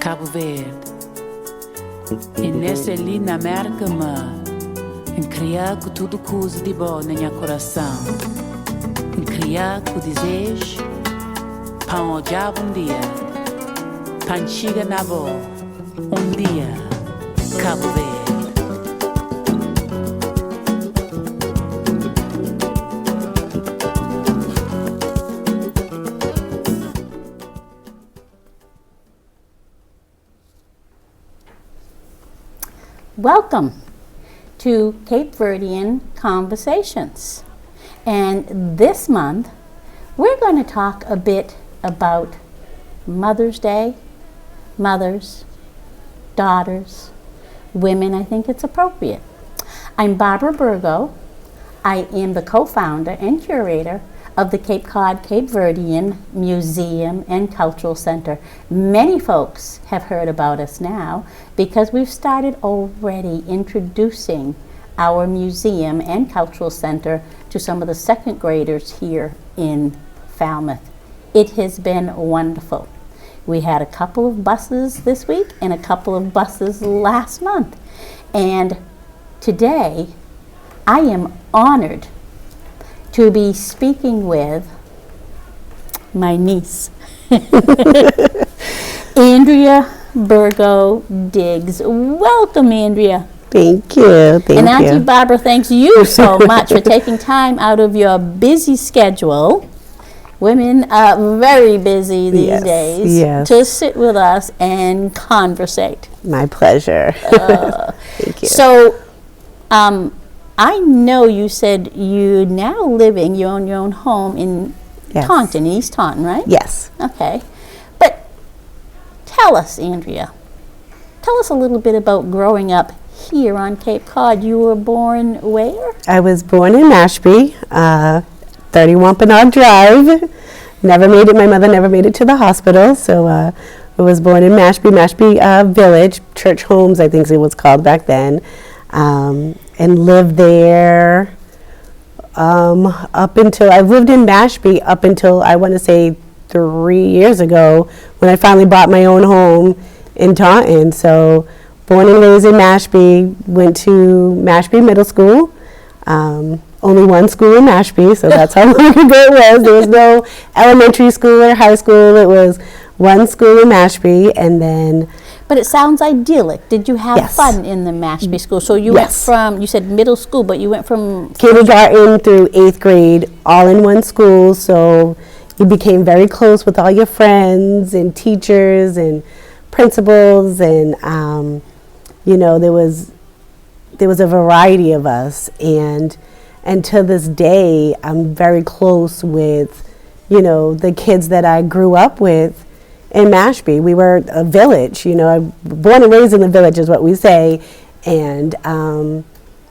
Cabo Verde. E nessa linda América, em criar com tudo coisa de bom na minha coração. Em criar com desejo, para um diabo dia, para chegar na boa, dia, Cabo Verde. Welcome to Cape Verdean Conversations. And this month, we're going to talk a bit about Mother's Day, mothers, daughters, women. I think it's appropriate. I'm Barbara Burgo. I am the co-founder and curator of the Cape Cod Cape Verdean Museum and Cultural Center. Many folks have heard about us now because we've started already introducing our museum and cultural center to some of the second graders here in Falmouth. It has been wonderful. We had a couple of buses this week and a couple of buses last month. And today, I am honored to be speaking with my niece, Andrea Burgo Diggs. Welcome, Andrea. Thank you. And Auntie Barbara thanks you so much for taking time out of your busy schedule. Women are very busy these days to sit with us and conversate. My pleasure. Thank you. So, I know you said you own your own home in Taunton, East Taunton, right? Yes. Okay. But tell us, Andrea, tell us a little bit about growing up here on Cape Cod. You were born where? I was born in Mashpee, 30 Wampanoag Drive. Never made it. My mother never made it to the hospital, so I was born in Mashpee Village, Church Homes, I think it was called back then. And lived there up until, I lived in Mashpee up until, I want to say 3 years ago, when I finally bought my own home in Taunton. So born and raised in Mashpee, went to Mashpee Middle School. Only one school in Mashpee, so that's how long ago it was. There was no elementary school or high school. It was one school in Mashpee, and then... But it sounds idyllic. Did you have fun in the Mashpee school? So you went from, you said middle school, but you went from... Kindergarten through 8th grade, all in one school, so you became very close with all your friends and teachers and principals, and, you know, there was a variety of us, and to this day, I'm very close with, you know, the kids that I grew up with in Mashpee. We were a village, you know, born and raised in the village is what we say, and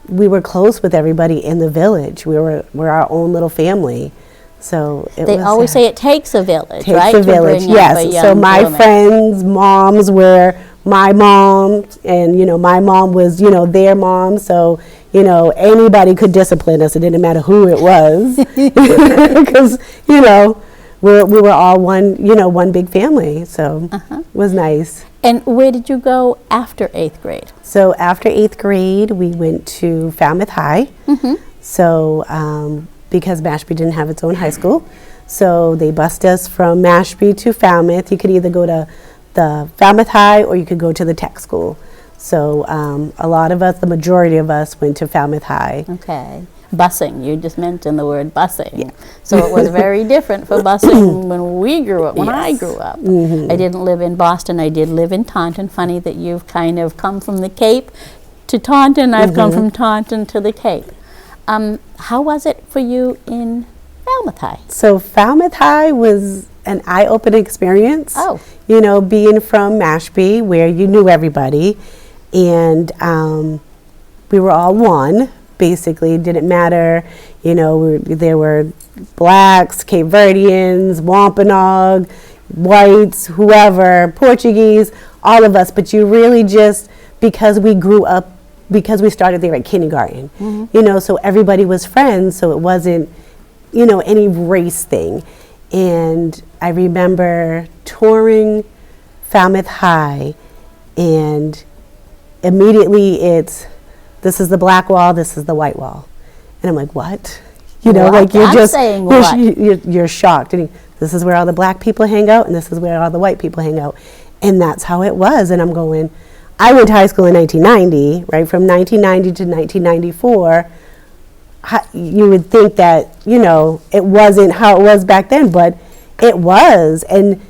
we were close with everybody in the village. We're our own little family. So they always say it takes a village, right? Takes a village, yes. So my friends' moms were my mom, and, you know, my mom was, you know, their mom. So, you know, anybody could discipline us. It didn't matter who it was, because, you know, we were all one big family. So it was nice. And where did you go after 8th grade? So after 8th grade, we went to Falmouth High. So because Mashpee didn't have its own high school, so they bused us from Mashpee to Falmouth. You could either go to the Falmouth High or you could go to the tech school. So a lot of us, the majority of us, went to Falmouth High. Okay. Busing, you just mentioned the word busing. Yeah. So it was very different for busing when we grew up, when I grew up. I didn't live in Boston, I did live in Taunton. Funny that you've kind of come from the Cape to Taunton, I've come from Taunton to the Cape. How was it for you in Falmouth High? So Falmouth High was an eye-opening experience. Oh. You know, being from Mashpee, where you knew everybody, and we were all one. Basically, it didn't matter, you know, there were blacks, Cape Verdeans, Wampanoag, whites, whoever, Portuguese, all of us, but you really just, because we grew up, because we started there at kindergarten, you know, so everybody was friends, so it wasn't, you know, any race thing. And I remember touring Falmouth High, and immediately this is the black wall, this is the white wall. And I'm like, what? You know, What? like you're I'm just, saying you're, what? you're shocked. And this is where all the black people hang out, and this is where all the white people hang out. And that's how it was. And I'm going, I went to high school in 1990, right? From 1990 to 1994. You would think that, you know, it wasn't how it was back then, but it was. And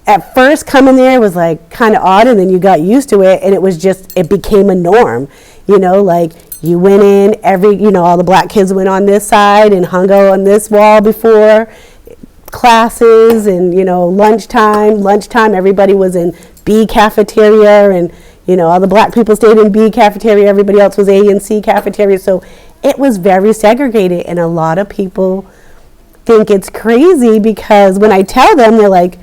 at first coming there was like kind of odd, and then you got used to it, and it became a norm. You know, like you went in, all the black kids went on this side and hung out on this wall before classes, and, you know, lunchtime, everybody was in B cafeteria, and, you know, all the black people stayed in B cafeteria, everybody else was A and C cafeteria. So it was very segregated, and a lot of people think it's crazy because when I tell them, they're like,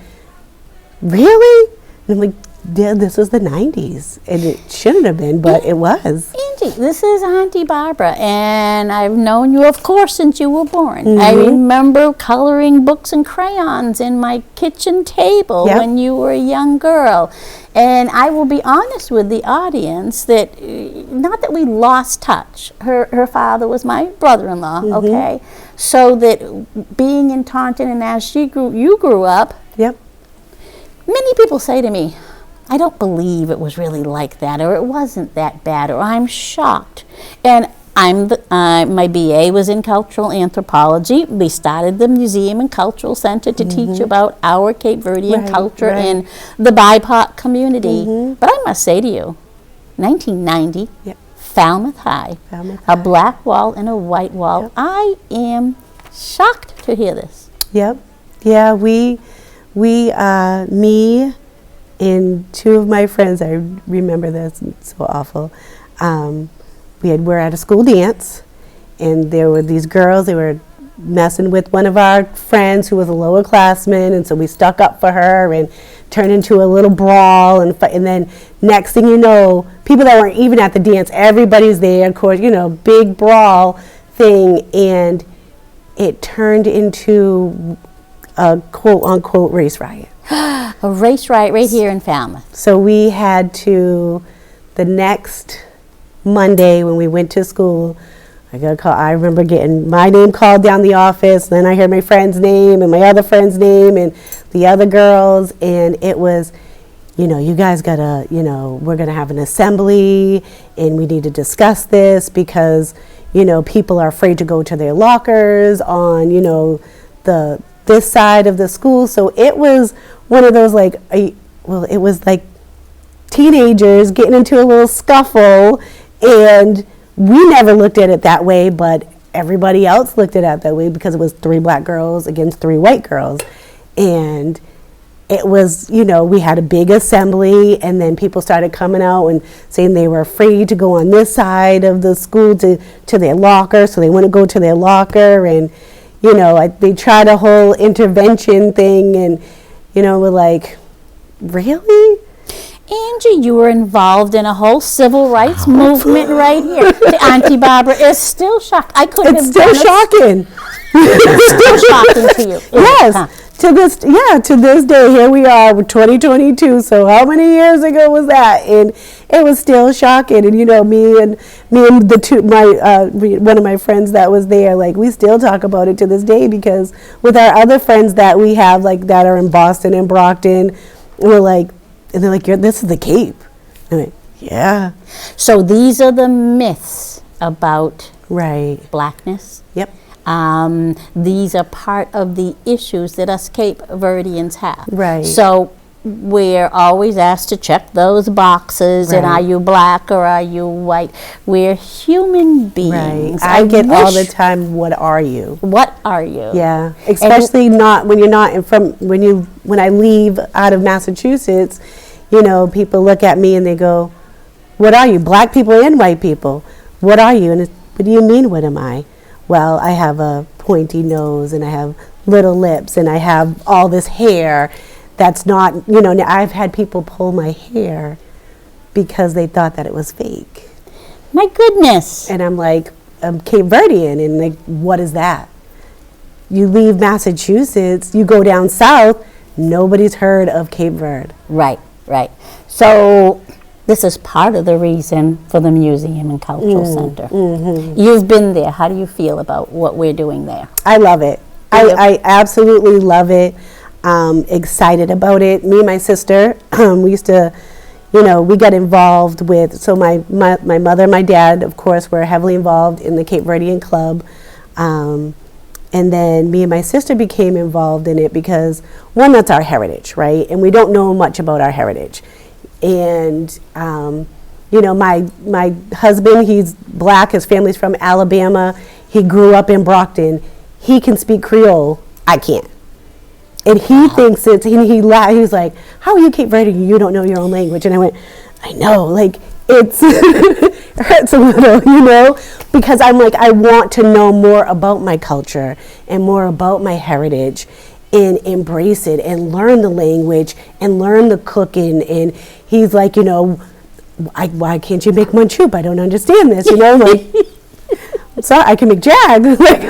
really? And I'm like, yeah, this was the 90s, and it shouldn't have been, but it was. Angie, this is Auntie Barbara, and I've known you, of course, since you were born. I remember coloring books and crayons in my kitchen table when you were a young girl. And I will be honest with the audience that, not that we lost touch. Her father was my brother-in-law, okay? So that being in Taunton, and as you grew up, many people say to me, I don't believe it was really like that, or it wasn't that bad, or I'm shocked. And my BA was in cultural anthropology. We started the Museum and Cultural Center to teach about our Cape Verdean culture and the BIPOC community. But I must say to you, 1990, Falmouth High, a black wall and a white wall. I am shocked to hear this. Yeah, me and two of my friends, I remember this, it's so awful. We're at a school dance, and there were these girls, they were messing with one of our friends who was a lower classman, and so we stuck up for her and turned into a little brawl, and then next thing you know, people that weren't even at the dance, everybody's there, of course, you know, big brawl thing, and it turned into a quote-unquote race riot. A race riot right here in Falmouth. So we had to, the next Monday when we went to school, I got a call. I remember getting my name called down the office, then I heard my friend's name and my other friend's name and the other girls, and it was, you know, you guys gotta, you know, we're gonna have an assembly and we need to discuss this because, you know, people are afraid to go to their lockers on, you know, this side of the school. So it was one of those like, it was like teenagers getting into a little scuffle, and we never looked at it that way, but everybody else looked at it that way because it was 3 black girls against 3 white girls. And it was, you know, we had a big assembly, and then people started coming out and saying they were afraid to go on this side of the school to their locker, so they wouldn't go to their locker. And you know, they tried a whole intervention thing, and, you know, we're like, really? Angie, you were involved in a whole civil rights movement right here. Auntie Barbara is still shocked. I couldn't It's have still done shocking. It's still shocking to you. Yes. To this day, here we are with 2022. So how many years ago was that? And it was still shocking. And you know, me and the two, one of my friends that was there, like we still talk about it to this day, because with our other friends that we have, like that are in Boston and Brockton, we're like, and they're like, this is the Cape. I'm like, yeah. So these are the myths about blackness. Yep. These are part of the issues that us Cape Verdeans have. Right. So we're always asked to check those boxes, and are you black or are you white? We're human beings. Right. I get all the time, what are you? What are you? Yeah. Especially not when you're not when I leave out of Massachusetts, you know, people look at me and they go, what are you? Black people and white people. What are you? And what do you mean, what am I? Well, I have a pointy nose, and I have little lips, and I have all this hair that's not, you know, I've had people pull my hair because they thought that it was fake. My goodness. And I'm like, I'm Cape Verdean, and like, what is that? You leave Massachusetts, you go down south, nobody's heard of Cape Verde. Right. So this is part of the reason for the Museum and Cultural Center. You've been there. How do you feel about what we're doing there? I love it. I absolutely love it. Excited about it. Me and my sister, we used to, we got involved with, so my mother and my dad, of course, were heavily involved in the Cape Verdean Club. And then me and my sister became involved in it because, one, that's our heritage, right? And we don't know much about our heritage. And, my husband, he's black, his family's from Alabama. He grew up in Brockton. He can speak Creole. I can't. And he thinks it's, he's like, how are you Cape Verdean? You don't know your own language. And I went, I know, like, it's, it hurts a little, because I'm like, I want to know more about my culture and more about my heritage and embrace it and learn the language and learn the cooking. And he's like, why can't you make manchoop? I don't understand this, like, so I can make jag. Like,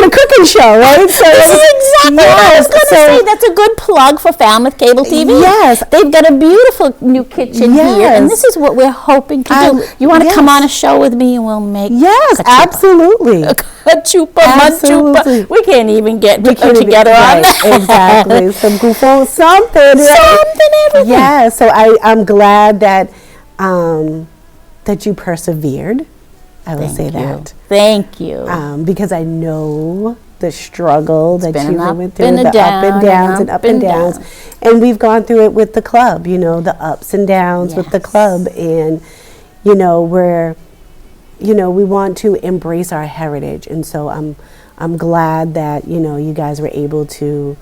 a cooking show, right? So this is exactly what I was going to say. That's a good plug for Falmouth Cable TV. Yes. They've got a beautiful new kitchen here, and this is what we're hoping to do. You want to come on a show with me and we'll make absolutely. Kachupa, manchupa. We can't even get together on that. Exactly. Some goofo, something. Everything. Yeah, so I'm glad that that you persevered. I will say that. Thank you. Because I know the struggle that you went through, the up and downs. And we've gone through it with the club, the ups and downs with the club. And, we want to embrace our heritage. And so I'm glad that, you guys were able to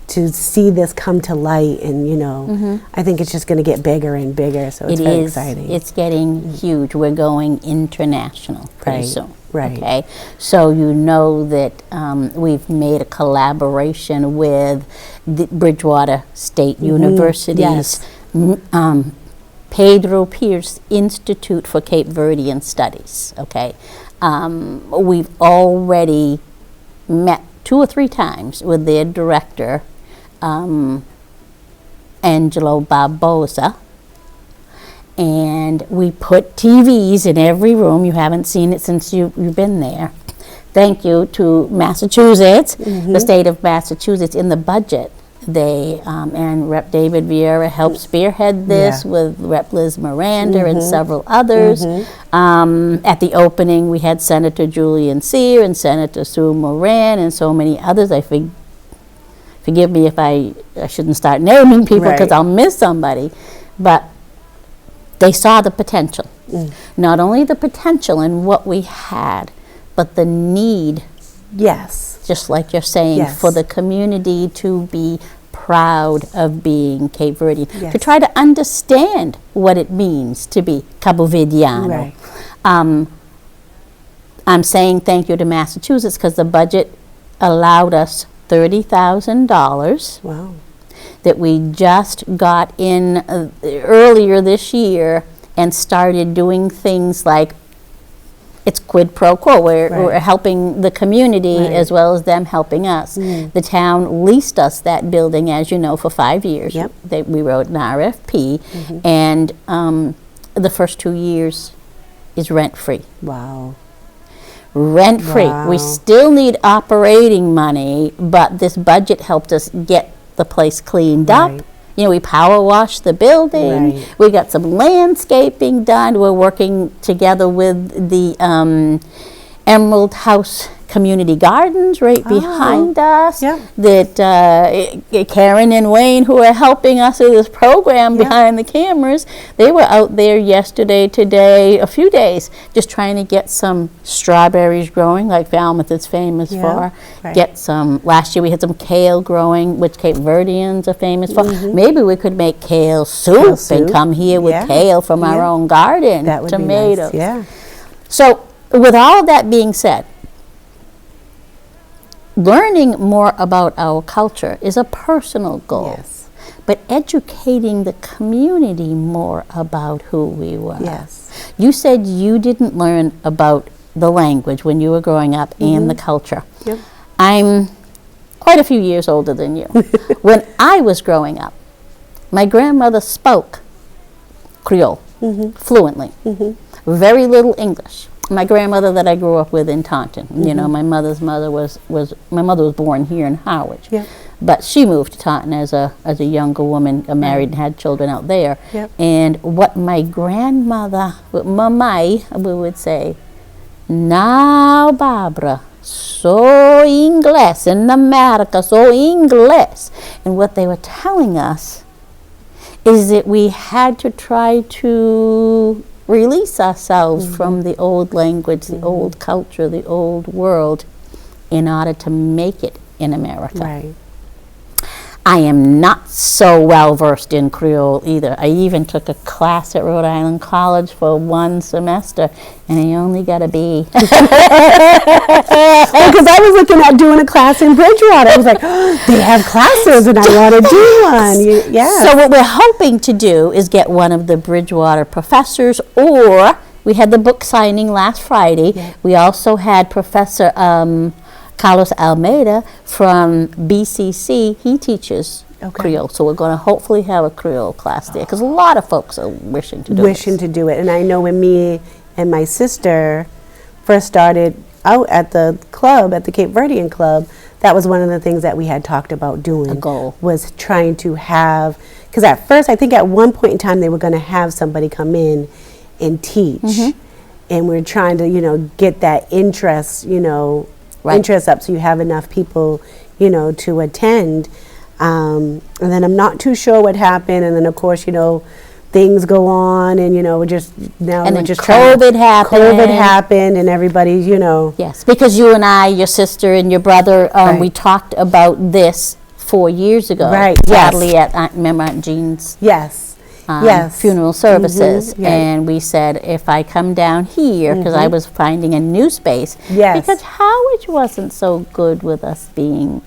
see this come to light, and I think it's just going to get bigger and bigger, so it's very exciting. It's getting huge. We're going international pretty soon. Right. Okay, so that we've made a collaboration with the Bridgewater State University's Pedro Pierce Institute for Cape Verdean Studies. Okay, we've already met 2 or 3 times with their director, Angelo Barbosa, and we put TVs in every room. You haven't seen it since you've been there. Thank you to Massachusetts, the state of Massachusetts. In the budget, they and Rep. David Vieira helped spearhead this with Rep. Liz Miranda and several others. At the opening, we had Senator Julian Sear and Senator Sue Moran and so many others. Forgive me if I shouldn't start naming people because I'll miss somebody, but they saw the potential. Not only the potential in what we had, but the need. Yes. Just like you're saying, for the community to be proud of being Cape Verdean, to try to understand what it means to be Cabo Verdeano. I'm saying thank you to Massachusetts because the budget allowed us $30,000 that we just got in earlier this year and started doing things like it's quid pro quo. We're helping the community as well as them helping us. The town leased us that building, as you know, for 5 years. We wrote an RFP, and the first 2 years is rent-free. Wow. Rent-free. We still need operating money, but this budget helped us get the place cleaned up. We power washed the building. We got some landscaping done. We're working together with the Emerald House Community Gardens right behind us. That Karen and Wayne, who are helping us with this program behind the cameras, they were out there yesterday, today, a few days, just trying to get some strawberries growing, like Falmouth is famous for. Get some. Last year we had some kale growing, which Cape Verdeans are famous for. Maybe we could make kale soup and come here with kale from our own garden. That would tomatoes. Be nice. So, with all that being said, learning more about our culture is a personal goal, but educating the community more about who we were. You said you didn't learn about the language when you were growing up and the culture. I'm quite a few years older than you. When I was growing up, my grandmother spoke Creole fluently, very little English. My grandmother that I grew up with in Taunton, you know, my mother's mother was my mother was born here in Harwich, but she moved to Taunton as a younger woman, married and had children out there. And what my grandmother, mamai, we would say, now Barbara, so English in America, so English. And what they were telling us is that we had to try to release ourselves from the old language, the old culture, the old world in order to make it in America. Right. I am not so well versed in Creole either. I even took a class at Rhode Island College for 1 semester, and I only got a B. Because I was looking at doing a class in Bridgewater. I was like, oh, they have classes, and I want to do one. So what we're hoping to do is get one of the Bridgewater professors, or we had the book signing last Friday. We also had Professor Carlos Almeida from BCC. He teaches Creole, so we're going to hopefully have a Creole class there, because a lot of folks are wishing to do it. And I know when me and my sister first started out at the club, at the Cape Verdean Club, that was one of the things that we had talked about doing. A goal was trying to have, because at first, I think at one point in time, they were going to have somebody come in and teach, and we're trying to, you know, get that interest, you know, interest up, so you have enough people, you know, to attend. And then I'm not too sure what happened, and then of course, you know, things go on, and you know, we're just now, and we're then just COVID happened, and everybody's, you know. Yes, because you and I, your sister and your brother, we talked about this 4 years ago. Sadly, at remember Aunt Jean's funeral services, and we said, if I come down here, because I was finding a new space, because Howard wasn't so good with us being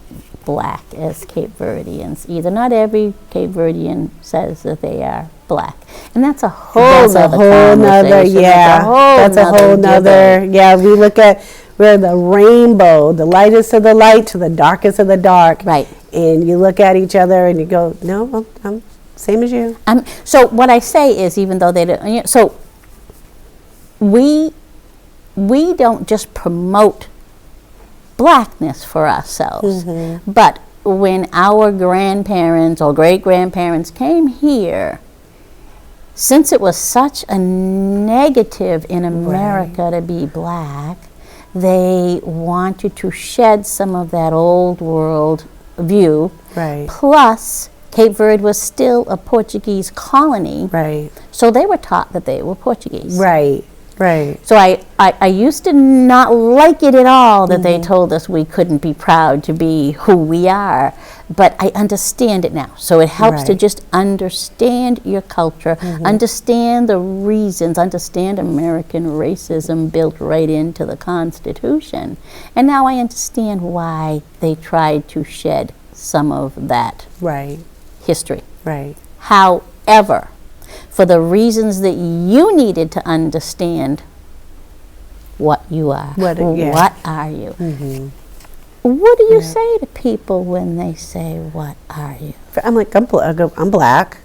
black as Cape Verdeans either. Not every Cape Verdean says that they are black, and that's a whole nother conversation. That's a whole nother, we look at, we're the rainbow, the lightest of the light to the darkest of the dark, and you look at each other and you go, no, I'm same as you. So what I say is, even though they don't, you know, so we don't just promote blackness for ourselves, but when our grandparents or great-grandparents came here, since it was such a negative in America to be black, they wanted to shed some of that old world view. Plus, Cape Verde was still a Portuguese colony, so they were taught that they were Portuguese. So I used to not like it at all that they told us we couldn't be proud to be who we are, but I understand it now. So it helps to just understand your culture, understand the reasons, understand American racism built right into the Constitution. And now I understand why they tried to shed some of that history. However, for the reasons that you needed to understand what you are, what are you? What do you say to people when they say, what are you? I'm like, I'm black.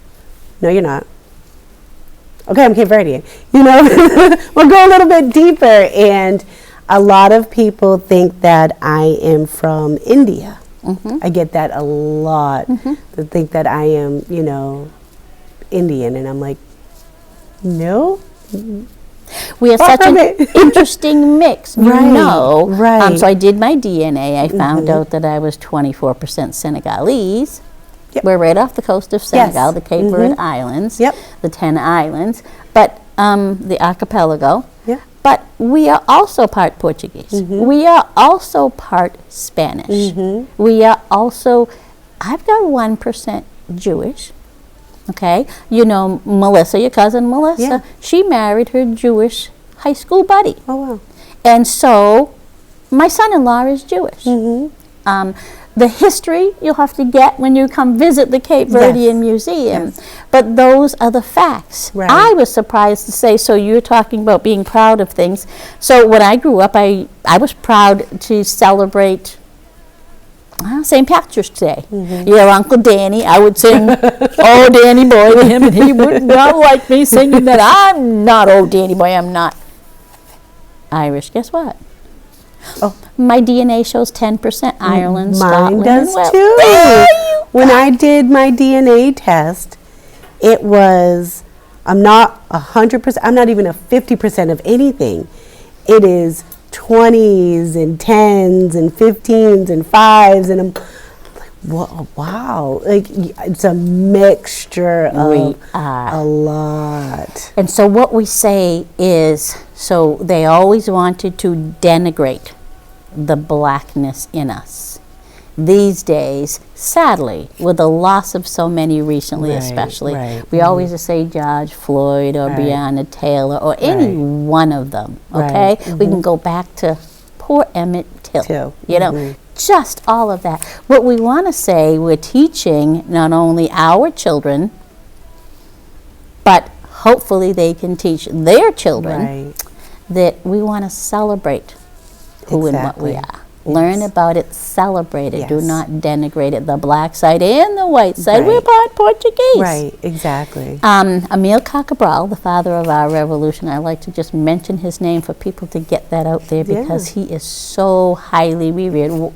No, you're not. Okay, I'm Cape Verdean. You know, we'll go a little bit deeper, and a lot of people think that I am from India. I get that a lot. They think that I am, you know, Indian, and I'm like, no. We are such an interesting mix, you know. So I did my DNA. I found out that I was 24% Senegalese. We're right off the coast of Senegal, the Cape Verde Islands, the 10 islands, but the archipelago. But we are also part Portuguese. We are also part Spanish. We are also, I've got 1% Jewish. Okay, you know Melissa, your cousin Melissa, she married her Jewish high school buddy. And so my son-in-law is Jewish. The history you'll have to get when you come visit the Cape Verdean Museum. But those are the facts. I was surprised to say, so you're talking about being proud of things. So when I grew up, I was proud to celebrate St. Patrick's Day. Your Uncle Danny, I would sing "Oh Danny Boy" to him, and he would not like me singing that. I'm not "Oh Danny Boy." I'm not Irish. Guess what? Oh. My DNA shows 10% Ireland, Scotland, Mine does and Wales. too. When I did my DNA test, it was, I'm not 100%, I'm not even a 50% of anything. It is 20s and 10s and 15s and 5s, and I'm like, wow. Like, it's a mixture of a lot. And so what we say is, so they always wanted to denigrate the blackness in us. These days, sadly, with the loss of so many recently, especially, we always say George Floyd or Breonna Taylor or any one of them, okay? We can go back to poor Emmett Till, you know, just all of that. What we want to say, we're teaching not only our children, but hopefully they can teach their children that we want to celebrate who and what we are. Learn about it, celebrate it. Do not denigrate it. The black side and the white side. We're part Portuguese. Right, exactly. Emil Cabral, the father of our revolution, I like to just mention his name for people to get that out there because he is so highly revered.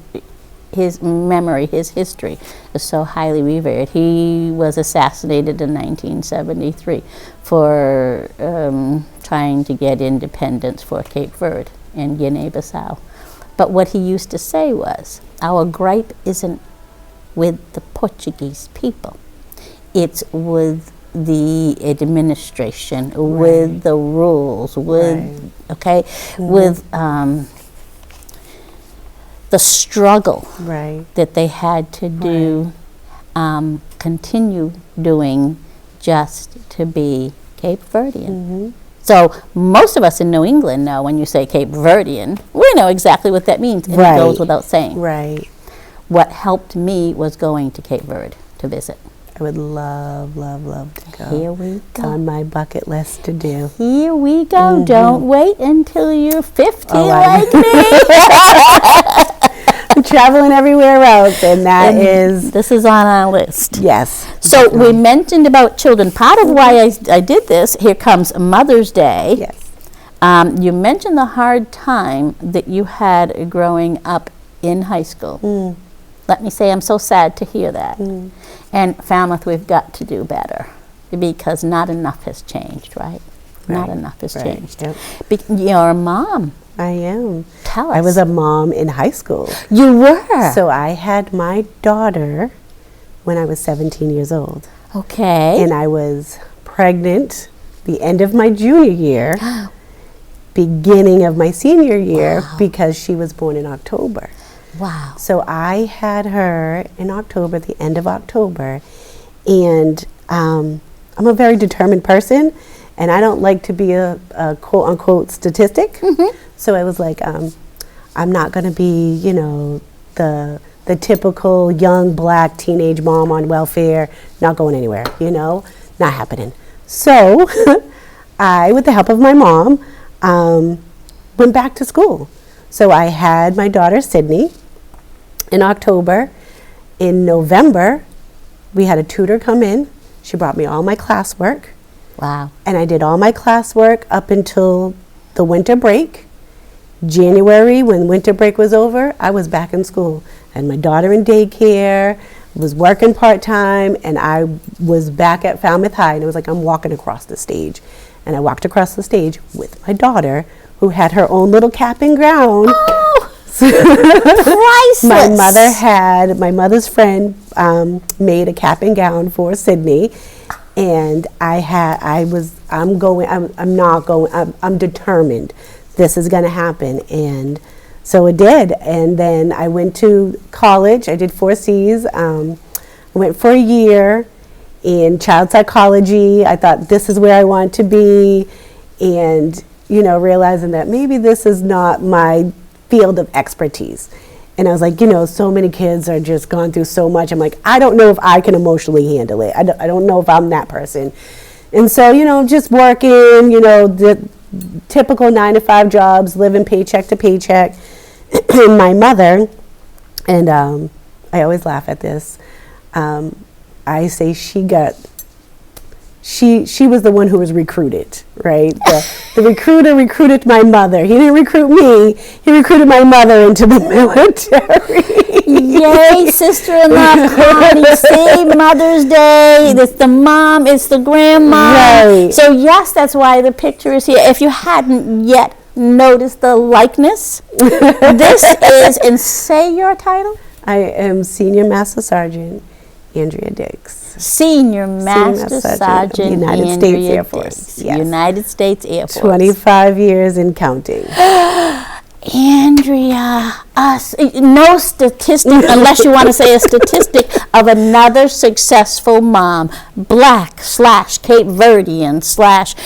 His memory, his history is so highly revered. He was assassinated in 1973 for trying to get independence for Cape Verde and Guinea-Bissau. But what he used to say was, our gripe isn't with the Portuguese people. It's with the administration, with the rules, with, with the struggle that they had to do, continue doing just to be Cape Verdean. So most of us in New England know when you say Cape Verdean, we know exactly what that means, and it goes without saying. What helped me was going to Cape Verde to visit. I would love, love, love to go. Here we go. It's on my bucket list to do. Here we go. Don't wait until you're 50 like me. I'm traveling everywhere else, and this is on our list. Yes. So we mentioned about children. Part of why I did this, here comes Mother's Day. Yes. You mentioned the hard time that you had growing up in high school. Let me say, I'm so sad to hear that. And Falmouth, we've got to do better because not enough has changed, right? Not enough has changed. You're a mom. I am. Tell us. I was a mom in high school. You were? So I had my daughter when I was 17 years old. Okay. And I was pregnant the end of my junior year, beginning of my senior year, because she was born in October. Wow. So I had her in October, the end of October, and I'm a very determined person, and I don't like to be a quote-unquote statistic. So I was like, I'm not going to be, you know, the typical young black teenage mom on welfare, not going anywhere, you know, not happening. So I, with the help of my mom, went back to school. So I had my daughter, Sydney, in October. In November, we had a tutor come in. She brought me all my classwork. Wow. And I did all my classwork up until the winter break. January, when winter break was over, I was back in school. I had my daughter in daycare, was working part-time, and I was back at Falmouth High, and it was like I'm walking across the stage. And I walked across the stage with my daughter, who had her own little cap and gown. Oh, priceless. My mother's friend made a cap and gown for Sydney, and I'm determined this is going to happen, and so it did. And then I went to college. I did 4 C's. I went for a year in child psychology. I thought this is where I want to be, and you know, realizing that maybe this is not my field of expertise. And I was like, you know, so many kids are just gone through so much. I'm like, I don't know if I can emotionally handle it. I don't know if I'm that person. And so, you know, just working, you know, the typical 9-to-5 jobs, living paycheck to paycheck. And my mother, and I always laugh at this. I say she was the one who was recruited, right? The recruiter recruited my mother. He didn't recruit me. He recruited my mother into the military. Yay, sister-in-law party, see, Mother's Day. It's the mom, it's the grandma. Right. So yes, that's why the picture is here. If you hadn't yet noticed the likeness, this is, and say your title? I am Senior Master Sergeant Andrea Diggs. Senior Master Sergeant United Andrea States Air Force. Diggs, Yes. United States Air Force. 25 years and counting. Andrea, no statistic, unless you want to say a statistic, of another successful mom, Black/Cape Verdean/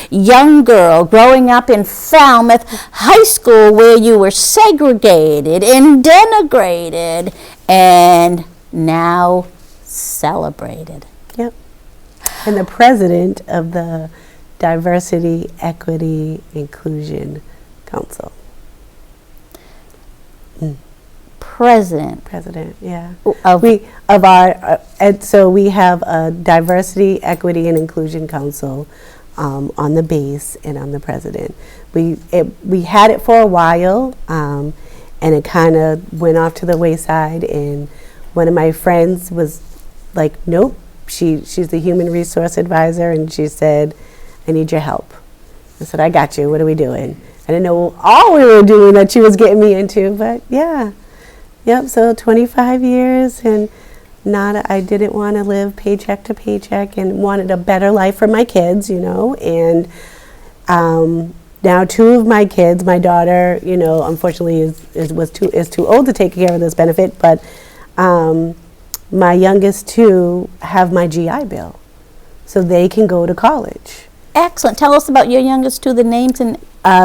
young girl growing up in Falmouth High School, where you were segregated and denigrated and now celebrated. Yep. And the president of the Diversity, Equity, Inclusion Council. President, yeah. Of We have a Diversity, Equity, and Inclusion Council on the base and I'm the president. We had it for a while, and it kind of went off to the wayside. And one of my friends was like, "Nope, she's the human resource advisor," and she said, "I need your help." I said, "I got you. What are we doing?" I didn't know all we were doing that she was getting me into, but yeah. Yep, so 25 years, and I didn't want to live paycheck to paycheck and wanted a better life for my kids, and now 2 of my kids, my daughter, unfortunately is too old to take care of this benefit, but my youngest 2 have my GI Bill, so they can go to college. Excellent. Tell us about your youngest 2, the names and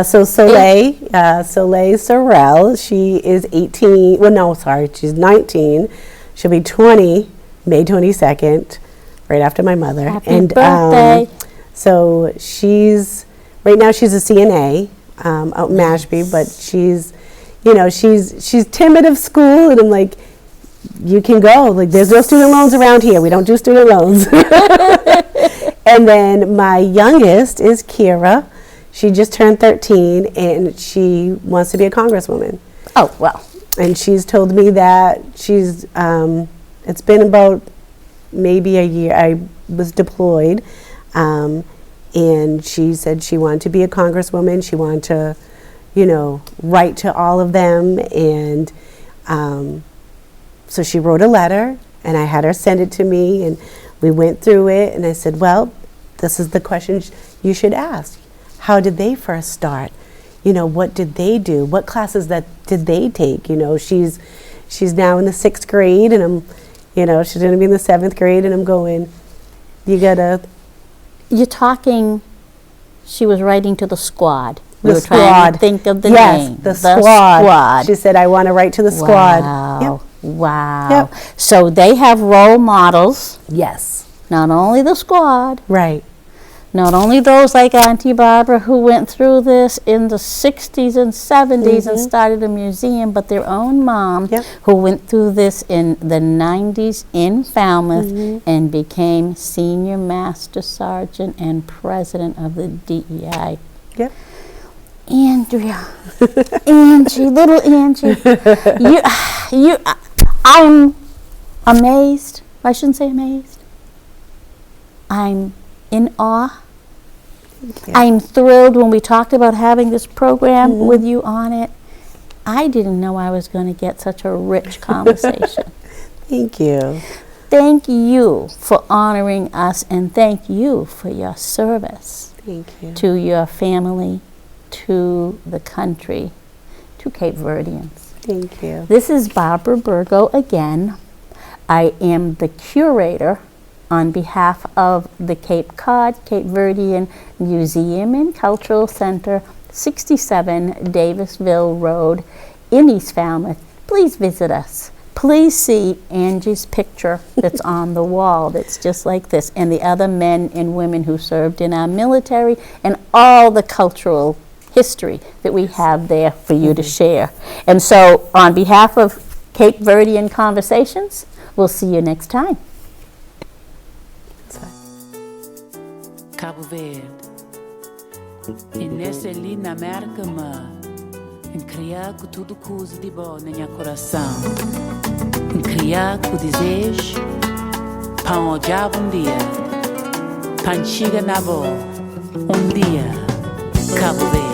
So Soleil Sorrell, she is 18. Well, no, sorry, she's 19. She'll be 20 May 22nd, right after my mother. Happy birthday. So right now she's a CNA out in Mashpee, but she's timid of school, and I'm like, you can go. Like, there's no student loans around here. We don't do student loans. And then my youngest is Kira. She just turned 13, and she wants to be a congresswoman. Oh, well. And she's told me that it's been about maybe a year. I was deployed, and she said she wanted to be a congresswoman. She wanted to, write to all of them. And so she wrote a letter, and I had her send it to me, and we went through it, and I said, well, this is the question you should ask. How did they first start? What did they do? What classes did they take? She's now in the 6th grade, and I'm, she's going to be in the 7th grade, and I'm going, You're talking, she was writing to the squad. The were squad. Trying to think of the name. The squad. She said, I want to write to the squad. Wow. Yep. Wow. Yep. So they have role models. Yes. Not only the squad. Right. Not only those like Auntie Barbara who went through this in the 60s and 70s and started a museum, but their own mom who went through this in the 90s in Falmouth and became Senior Master Sergeant and President of the DEI. Yep. Andrea, Angie, little Angie, I'm amazed. I shouldn't say amazed. I'm in awe. I'm thrilled when we talked about having this program with you on it. I didn't know I was going to get such a rich conversation. Thank you. Thank you for honoring us, and thank you for your service. Thank you. To your family, to the country, to Cape Verdeans. Thank you. This is Barbara Burgo again. I am the curator on behalf of the Cape Cod, Cape Verdean Museum and Cultural Center, 67 Davisville Road in East Falmouth. Please visit us. Please see Angie's picture that's on the wall that's just like this, and the other men and women who served in our military, and all the cultural history that we have there for you to share. And so on behalf of Cape Verdean Conversations, We'll see you next time. Cabo Verde. E nessa linda América, em criar com tudo coisa de bom na minha coração. Em criar com desejo, para um diabo dia, para chegar na boa, dia, Cabo Verde.